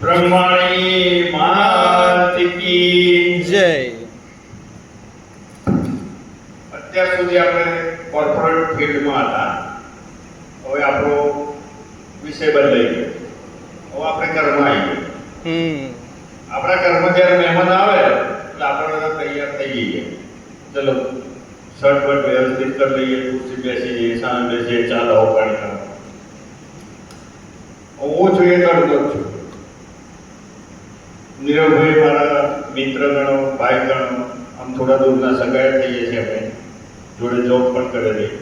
બ્રહ્માણી માત કી જય. અત્યાર સુધી આપણે કોર્પોરેટ ફિલ્ડમાં હતા. હવે આપણો વિષય બદલાઈ ગયો. હવે આપણે ઘરમાં આવી ગયો. આપણા ઘરમાં જ્યારે મહેમાન આવે એટલે આપણે બધા તૈયાર થઈ જઈએ. ચલો શર્ટ બટ વ્યવસ્થિત કરી લઈએ, ખુરશી બેસી જઈએ, સામે બેસીએ, ચા લાવો, પાણી લાવો. હું છું એ કરતો જ છું. નીરવભાઈ મારા મિત્ર ગણો, ભાઈ ગણો, આમ થોડા દૂરના સગાયા થઈએ છીએ અમે, જોડે જોબ પણ કરેલી.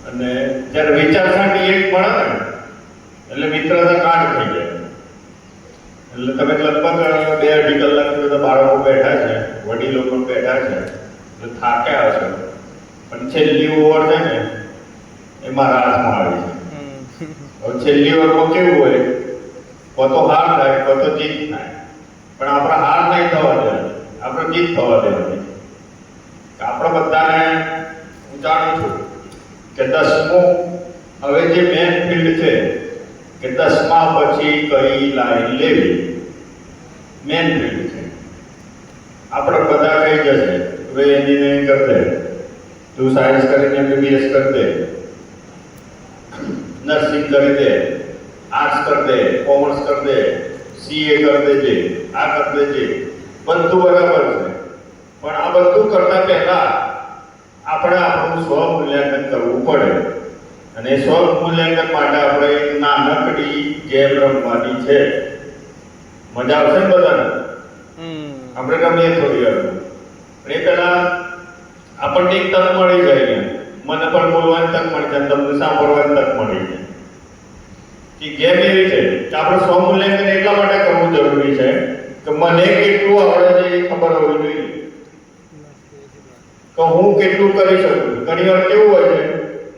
અને જ્યારે વિચારસરણી એક મળે ને એટલે મિત્રતા ગાઢ થઈ જાય. એટલે તમે લગભગ 2-2.5 કલાક બધા બાળકો બેઠા છે, વડીલો પણ બેઠા છે, એટલે થાક્યા હશે, પણ છેલ્લી ઓવર છે ને એ મારા હાથમાં આવી છે. હવે છેલ્લી ઓવરમાં કેવું હોય, કો તો હાર થાય, કો તો જીત થાય, પણ આપણે હાર નહીં થવા દેવાની, આપણે જીત થવા દેવાની. આપણે બધાને હું જાણું છું કે 10મું હવે જે મેન ફિલ્ડ છે કે 10મા પછી કઈ લાઈન લેવી, મેન ફિલ્ડ છે. આપણે બધા કહી જશે હવે એન્જિનિયરિંગ કરી દે, તું સાયન્સ કરીને MBBS કરી દે, નર્સિંગ કરી દે, આર્ટ્સ કરી દે, કોમર્સ કરી દે, CA કરી દેજે, આ કરી દેજે, બધું બરાબર છે. પણ આ બધું કરતા પહેલા આપણે આપણું સ્વ મૂલ્યાંકન કરવું પડે. અને સ્વ મૂલ્યાંકન માટે આપણે એક નાનકડી ગેમ રમવાની છે. મજા આવશે ને બધાને? આપણે રમીએ થોડી વાર. પણ એ પહેલા આપણને એક તક મળી જાય, મને પણ બોલવાની તક મળી જાય, તમને સાંભળવાની તક મળી જાય. કે ગેમ એવી છે કે આપણે સ્વ મૂલ્યાંકન એટલા માટે કરવું જરૂરી છે કે મને કેટલું આવડે છે એ ખબર હોવી જોઈએ, કે હું કેટલું કરી શકું છું. ઘણી વાર કેવું હોય છે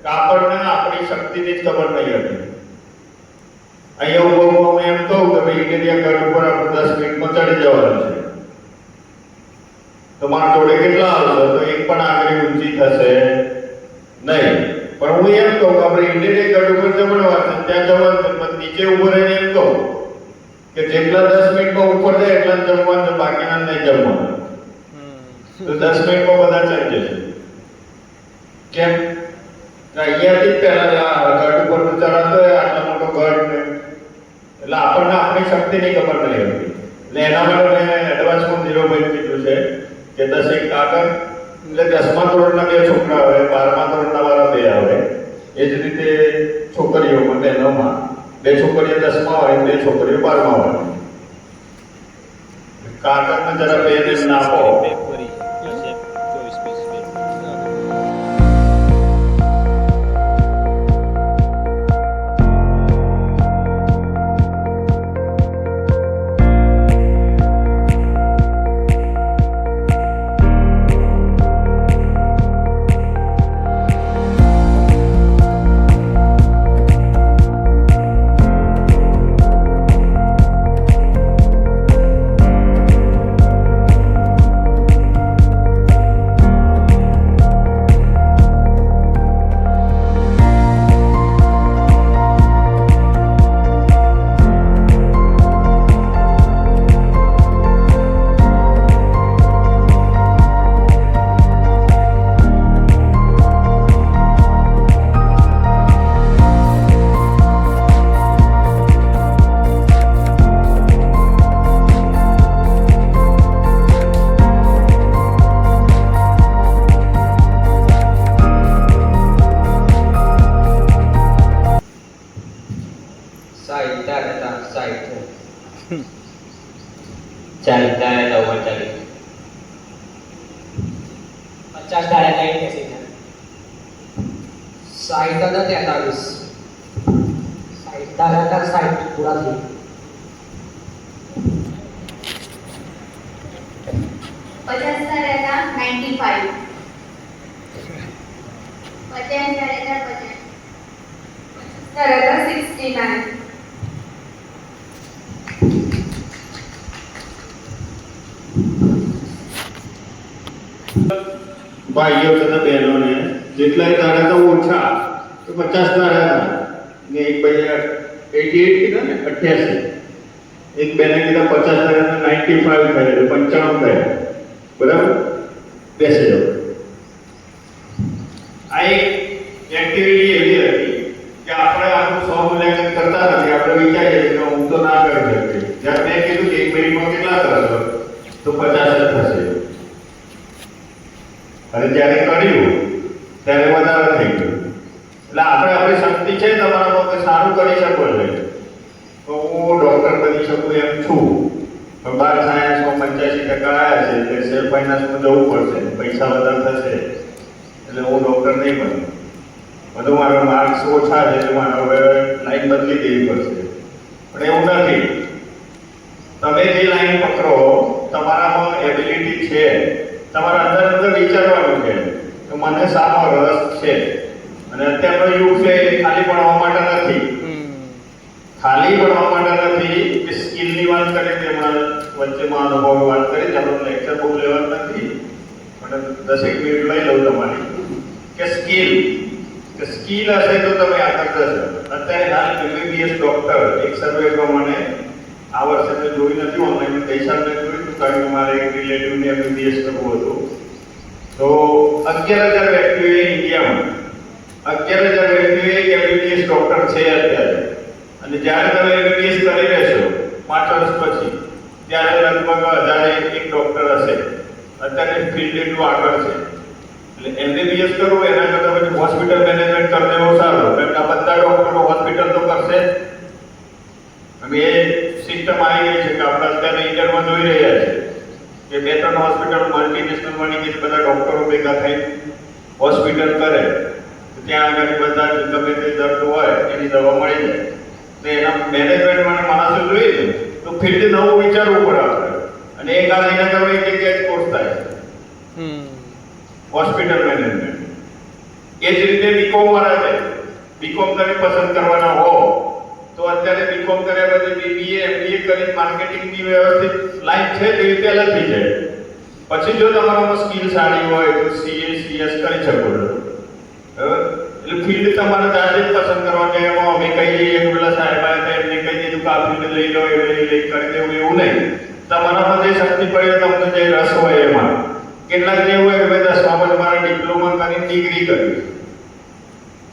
કે આપણને આપણી શક્તિની જ ખબર નહીં હોતી. અહીંયા હું એમ કહું કે ભાઈ ઇન્ડિયા ગઢ ઉપર આપણે 10 મિનિટમાં ચડી જવાનું છે, તો મારા જોડે કેટલા આવશે તો એક પણ આંગળી ઊંચી થશે નહીં. પણ હું એમ કહું કે આપણે ઇન્ડિયા ગઢ ઉપર જમણવા છે, ત્યાં જવાનું છે, પણ નીચે ઉભો રહીને એમ કહું કે જેટલા 10 મિનિટમાં ઉપર જાય એટલા જમવાનું, બાકીના નહીં જમવાનું. તો 10 મિનિટમાં બધા ચડી જશે. કેમ? અહીંયાથી જ પહેલા ગઢ ઉપર ચડાતો હોય, આટલો મોટો ગઢ ને, એટલે આપણને આપણી શક્તિની ખબર નહીં હોતી. એટલે એના માટે મેં એડવાન્સમાં નીરવભાઈ કીધું છે કે 10 એક કાગળ, એટલે 10મા ધોરણના 2 છોકરા આવે, 12મા ધોરણના વાળા 2 આવે. એ જ રીતે છોકરીઓમાં 2 છોકરીઓ 10મા હોય, 2 છોકરીઓ 12મા હોય. કાગળને જરા 2 ને નાખો. ચાલતા હતા 39, 50 દાડા કઈ કેસી છે, 60 હતા 43, 60 દાડા 60 પૂરા થઈ, 50 દાડા 95, 50 દાડા 69, ભાઈઓ તથા બહેનોને જેટલાય દાડા તો ઓછા તો 50 દાડા ને એક ભાઈ 88 કીધા ને 88 એક બેને કીધા 50 થાય 95 થાય એટલે 95 થાય. બરાબર? બેસી જાઓ. આ એક એક્ટિવિટી એવી હતી કે આપણે આનું સ્વમૂલ્યાંકન કરતા નથી. આપણે વિચારીએ કે હું તો ના કરી શકીએ. જ્યારે મેં કીધું કે 1 મિનિટમાં કેટલા કરશો તો 50 જ થશે. અને જ્યારે કર્યું ત્યારે વધારે થઈ ગયું. એટલે આપણે આપણી શક્તિ છે તમારામાં કે સારું કરી શકો છો. તો હું ડૉક્ટર બની શકું એમ છું. પણ 12 સાયન્સમાં 85% આવ્યા છે એટલે સેલ્ફ ફાઇનાન્સમાં જવું પડશે. પૈસા વધારે થશે એટલે હું ડૉક્ટર નહીં બનું. બધું મારા માર્ક્સ ઓછા છે એટલે મારે હવે લાઈન બદલી દેવી પડશે. પણ એવું નથી. તમે જે લાઈન પકડો તમારામાં એબિલિટી છે. તમારા અંદર વિચારવાનું છે કે મને શામાં રસ છે. અને અત્યારનો યુગ છે એ ખાલી ભણવા માટે નથી. ખાલી ભણવા માટે નથી કે સ્કિલની વાત કરીએ કે હમણાં વચ્ચેમાં અનુભવ વાત કરી. ચાલો લેક્ચર બહુ લેવા નથી પણ 10 મિનિટ લઈ લઉં તમારી કે સ્કિલ હશે તો તમે આગળ જશો. અત્યારે હાલ MBBS ડૉક્ટર એક સર્વે પ્રમાણે આ વર્ષે મેં જોઈ નથી ઓનલાઈન, ગઈ સાલ મેં જોયું હતું કારણ કે મારે એક રિલેટિવને MBBS કરવું હતું. તો 11,000 વ્યક્તિઓએ ઇન્ડિયામાં 11,000 વ્યક્તિઓએ MBBS ડૉક્ટર છે અત્યારે. અને જ્યારે તમે MBBS કરી રહેશો 5 વર્ષ પછી ત્યારે લગભગ 1,001 ડૉક્ટર હશે. અત્યારે ફિલ્ડ એટલું આગળ છે. એટલે MBBS કરવું એના કરતાં પછી હોસ્પિટલ મેનેજમેન્ટ કરી દેવો સારું. કારણ કે આ બધા ડૉક્ટરો હોસ્પિટલ તો કરશે. હવે એ સિસ્ટમ આવી ગઈ છે કે આપણે અત્યારે ઇન્ડિયામાં જોઈ રહ્યા છે કે 2-3 હોસ્પિટલ મલ્ટીનેશનલ બની ગઈ છે. બધા ડૉક્ટરો ભેગા થઈ હોસ્પિટલ કરે ત્યાં આગળ બધા ગમે તે દર્દ હોય એની દવા મળી જાય. તો એના મેનેજમેન્ટ માટે માણસો જોઈએ તો ફિલ્ડ નવું વિચારવું પડે આપણે. અને એક આ એના કરવા એક જગ્યાએ કોર્સ થાય હોસ્પિટલ મેનેજમેન્ટ. એ જ રીતે બીકોમ વાળા છે. બીકોમ તમે પસંદ કરવાના હો તો અત્યારે બીકોમ કર્યા પછી BBA MBA કરી માર્કેટિંગની વ્યવસ્થિત લાઈન છે તો એ પહેલા થઈ જાય. પછી જો તમારામાં સ્કિલ સારી હોય તો CA CS કરી શકો છો. એટલે ફિલ્ડ તમારે જાતે જ પસંદ કરવાની છે. એમાં અમે કહી દઈએ કે પેલા સાહેબ આવ્યા હતા એમને કહી દીધું કે આ ફિલ્ડ લઈ લો એટલે લઈ કરી દેવું એવું નહીં. તમારામાં જે શક્તિ પડે તમને જે રસ હોય એમાં. કેટલાક જે હોય કે ભાઈ 10માં મારે ડિપ્લોમા કરીને ડિગ્રી કરી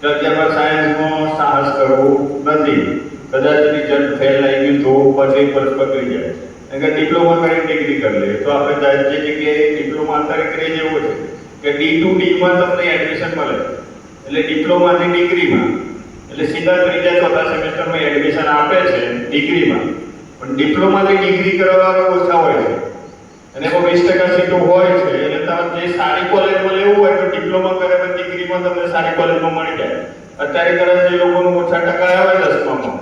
તો અત્યારે સાયન્સમાં સાહસ કરવું નથી. કદાચ રિઝલ્ટ ફેલ આવી ગયું તો પછી પકડી જાય. કારણ કે ડિપ્લોમા કરીને ડિગ્રી કરી લે તો આપણે જે જગ્યાએ ડિપ્લોમા અત્યારે કરી જેવું છે કે D2D માં તમને એડમિશન મળે. એટલે ડિપ્લોમાથી ડિગ્રીમાં એટલે સીધા 3જા-4થા સેમેસ્ટરમાં એડમિશન આપે છે ડિગ્રીમાં. પણ ડિપ્લોમાથી ડિગ્રી કરવાવાળા ઓછા હોય છે અને એમાં 20% સીટો હોય છે. એટલે તમે જે સારી કોલેજમાં લેવું હોય તો ડિપ્લોમા કરે તો ડિગ્રીમાં તમને સારી કોલેજમાં મળી જાય. અત્યારે કદાચ જે લોકોનું ઓછા ટકા આવે 10માં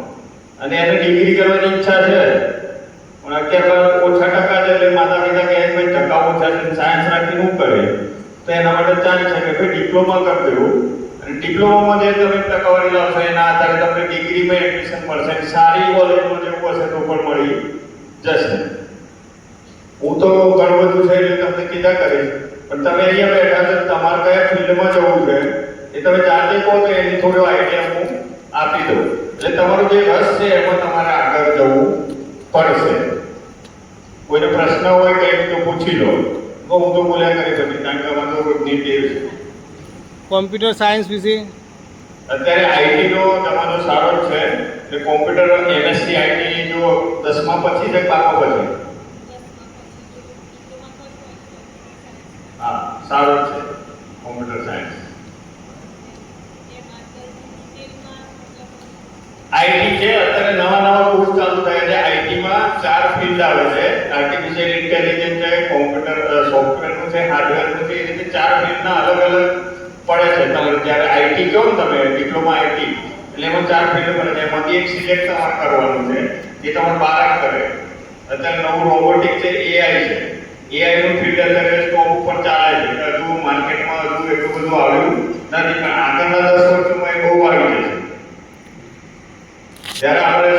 અને એને ડિગ્રી કરવાની ઈચ્છા છે પણ અત્યારે ઓછા ટકા છે એટલે માતા પિતા કહે કે ટકા ઓછા છે સાયન્સ રાખીને શું કરે તો એના માટે ચાન્સ છે કે ભાઈ ડિપ્લોમા કરી દેવું. અને ડિપ્લોમામાં જે તમે ટકાવારી લાવશો એના આધારે તમને ડિગ્રીમાં એડમિશન મળશે. સારી કોલેજમાં જેવું હશે તો પણ મળી જશે. હું તો ઘણું બધું છે એટલે તમને કીધા કરીશ પણ તમે અહીંયા બેઠા છો તમારે કયા ફિલ્ડમાં જવું છે એ તમે જાતે કહો તો એની થોડો આઈડિયા હું આપી દઉં. એટલે તમારો જે રસ છે એમાં તમારે આગળ જવું પડશે. કોઈને પ્રશ્ન હોય કંઈક તો પૂછી લો. હું તો બોલ્યા કરી પછી કારણ કે અમારે તો રોજની ટેવ છે. કોમ્પ્યુટર સાયન્સ વિશે અત્યારે IT નો જમાનો સારો જ છે કે કોમ્પ્યુટર MSc IT જો 10માં પછી છે 12માં પછી હા સારો છે કોમ્પ્યુટર સાયન્સ. IT છે અત્યારે નવા કોર્સ ચાલુ થયા છે. IT માં 4 ફિલ્ડ આવે છે. આર્ટિફિશિયલ ઇન્ટેલિજન્સ છે, કોમ્પ્યુટર સોફ્ટવેરનું છે, હાર્ડવેરનું છે. એ રીતે 4 ફિલ્ડના અલગ અલગ પડે છે. તમારે જ્યારે IT કહો ને તમે ડિપ્લોમા IT એટલે એમાં 4 ફિલ્ડ પડે છે. એમાંથી એક સિલેક્ટ તમારે કરવાનું છે એ તમારે બાળક કરે. અત્યારે નવું રોબોટિક છે, AI છે. AI નું ફિલ્ડ અત્યારે સ્ટોક ઉપર ચાલે છે. હજુ માર્કેટમાં હજુ એટલું બધું આવ્યું નથી પણ આગળના 10 વર્ષમાં એ બહુ આવી જશે. જ્યારે આપણે